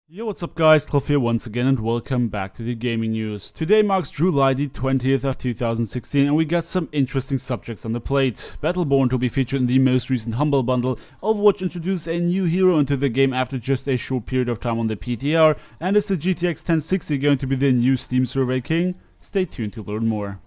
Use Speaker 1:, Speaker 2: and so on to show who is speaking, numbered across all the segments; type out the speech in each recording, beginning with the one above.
Speaker 1: Yo, what's up guys, Clough here once again and welcome back to the gaming news. Today marks July the 20th of 2016 and we got some interesting subjects on the plate. Battleborn to be featured in the most recent HumbleBundle, Overwatch introduced a new hero into the game after just a short period of time on the PTR, and is the GTX 1060 going to be the new Steam survey king? Stay tuned to learn more.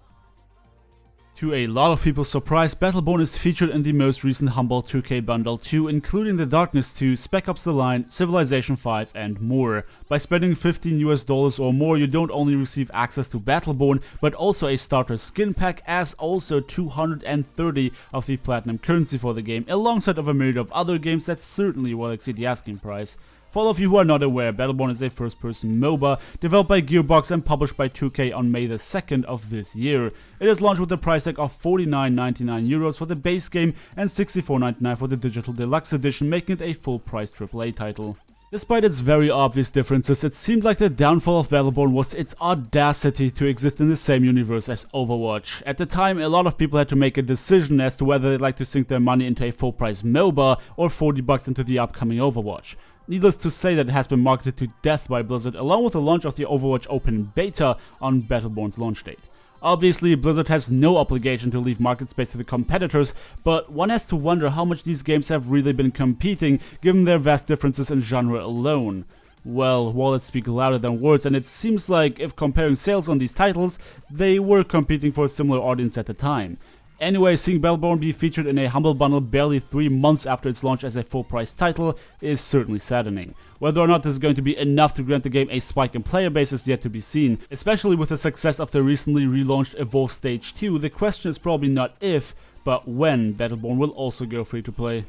Speaker 1: To a lot of people's surprise, Battleborn is featured in the most recent Humble 2K Bundle 2, including The Darkness 2, Spec Ops The Line, Civilization 5 and more. By spending $15 or more, you don't only receive access to Battleborn, but also a starter skin pack, as also 230 of the platinum currency for the game, alongside of a myriad of other games that certainly will exceed the asking price. For all of you who are not aware, Battleborn is a first-person MOBA developed by Gearbox and published by 2K on May the 2nd of this year. It is launched with a price tag of €49.99 for the base game and $64.99 for the digital deluxe edition, making it a full-price AAA title. Despite its very obvious differences, it seemed like the downfall of Battleborn was its audacity to exist in the same universe as Overwatch. At the time, a lot of people had to make a decision as to whether they'd like to sink their money into a full-price MOBA or $40 into the upcoming Overwatch. Needless to say that it has been marketed to death by Blizzard, along with the launch of the Overwatch Open Beta on Battleborn's launch date. Obviously, Blizzard has no obligation to leave market space to the competitors, but one has to wonder how much these games have really been competing, given their vast differences in genre alone. Well, wallets speak louder than words, and it seems like, if comparing sales on these titles, they were competing for a similar audience at the time. Anyway, seeing Battleborn be featured in a HumbleBundle barely 3 months after its launch as a full-price title is certainly saddening. Whether or not this is going to be enough to grant the game a spike in player base is yet to be seen. Especially with the success of the recently relaunched Evolve Stage 2, the question is probably not if, but when Battleborn will also go free to play.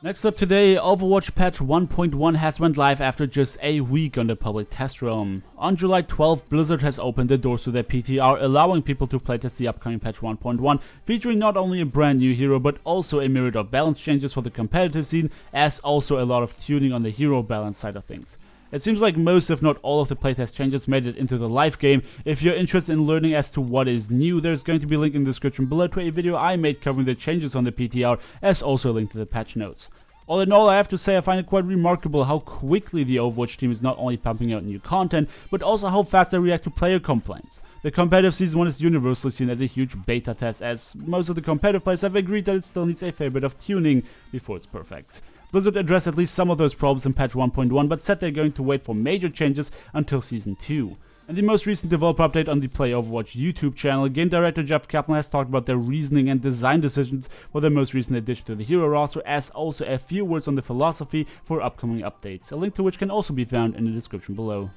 Speaker 1: Next up today, Overwatch patch 1.1 has went live after just a week on the public test realm. On July 12th, Blizzard has opened the doors to their PTR, allowing people to playtest the upcoming patch 1.1, featuring not only a brand new hero, but also a myriad of balance changes for the competitive scene, as also a lot of tuning on the hero balance side of things. It seems like most, if not all, of the playtest changes made it into the live game. If you're interested in learning as to what is new, there's going to be a link in the description below to a video I made covering the changes on the PTR, as also a link to the patch notes. All in all, I have to say I find it quite remarkable how quickly the Overwatch team is not only pumping out new content, but also how fast they react to player complaints. The competitive Season 1 is universally seen as a huge beta test, as most of the competitive players have agreed that it still needs a fair bit of tuning before it's perfect. Blizzard addressed at least some of those problems in patch 1.1, but said they're going to wait for major changes until Season 2. In the most recent developer update on the Play Overwatch YouTube channel, game director Jeff Kaplan has talked about their reasoning and design decisions for their most recent addition to the hero roster, as also a few words on the philosophy for upcoming updates, a link to which can also be found in the description below.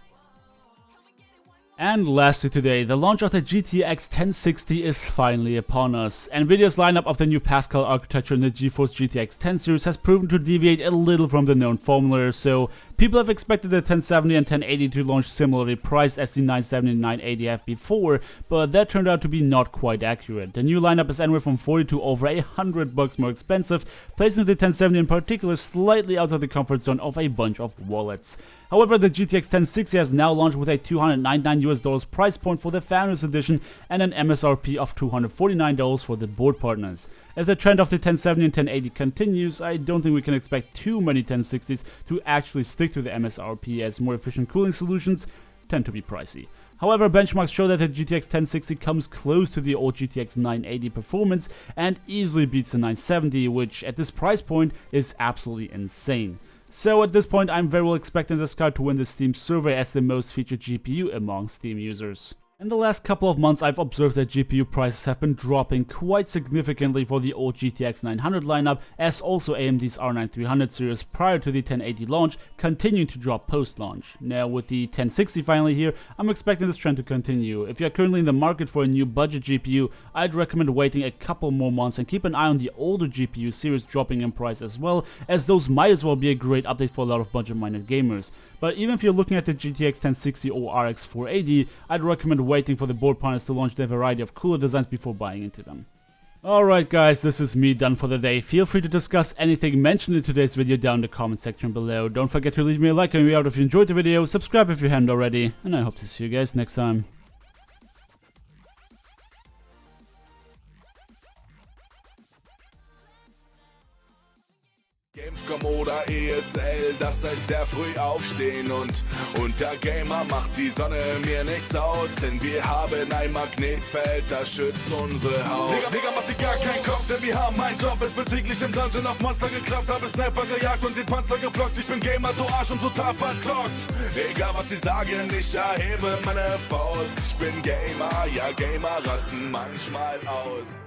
Speaker 1: And lastly today, the launch of the GTX 1060 is finally upon us. Nvidia's lineup of the new Pascal architecture in the GeForce GTX 10 series has proven to deviate a little from the known formula, so people have expected the 1070 and 1080 to launch similarly priced as the 970 and 980 have before, but that turned out to be not quite accurate. The new lineup is anywhere from $40 to over $100 more expensive, placing the 1070 in particular slightly out of the comfort zone of a bunch of wallets. However, the GTX 1060 has now launched with a $299 price point for the Founders Edition and an MSRP of $249 for the board partners. If the trend of the 1070 and 1080 continues, I don't think we can expect too many 1060s to actually stick to the MSRP, as more efficient cooling solutions tend to be pricey. However, benchmarks show that the GTX 1060 comes close to the old GTX 980 performance and easily beats the 970, which at this price point is absolutely insane. So at this point, I'm very well expecting this card to win the Steam survey as the most featured GPU among Steam users. In the last couple of months, I've observed that GPU prices have been dropping quite significantly for the old GTX 900 lineup, as also AMD's R9 300 series prior to the 1080 launch continuing to drop post-launch. Now with the 1060 finally here, I'm expecting this trend to continue. If you're currently in the market for a new budget GPU, I'd recommend waiting a couple more months and keep an eye on the older GPU series dropping in price as well, as those might as well be a great update for a lot of budget-minded gamers. But even if you're looking at the GTX 1060 or RX 480, I'd recommend waiting for the board partners to launch their variety of cooler designs before buying into them. Alright guys, this is me done for the day. Feel free to discuss anything mentioned in today's video down in the comment section below. Don't forget to leave me a like and me out if you enjoyed the video, subscribe if you haven't already, and I hope to see you guys next time.
Speaker 2: Gamescom oder ESL, das heißt sehr früh aufstehen und unter Gamer macht die Sonne mir nichts aus, denn wir haben ein Magnetfeld, das schützt unsere Haut. Digga, mach dir gar keinen Kopf, denn wir haben einen Job. Ich bin täglich im Dungeon auf Monster geklappt, habe Sniper gejagt und den Panzer geblockt. Ich bin Gamer, du Arsch und total verzockt. Egal was sie sagen, ich erhebe meine Faust. Ich bin Gamer, ja Gamer rasten manchmal aus.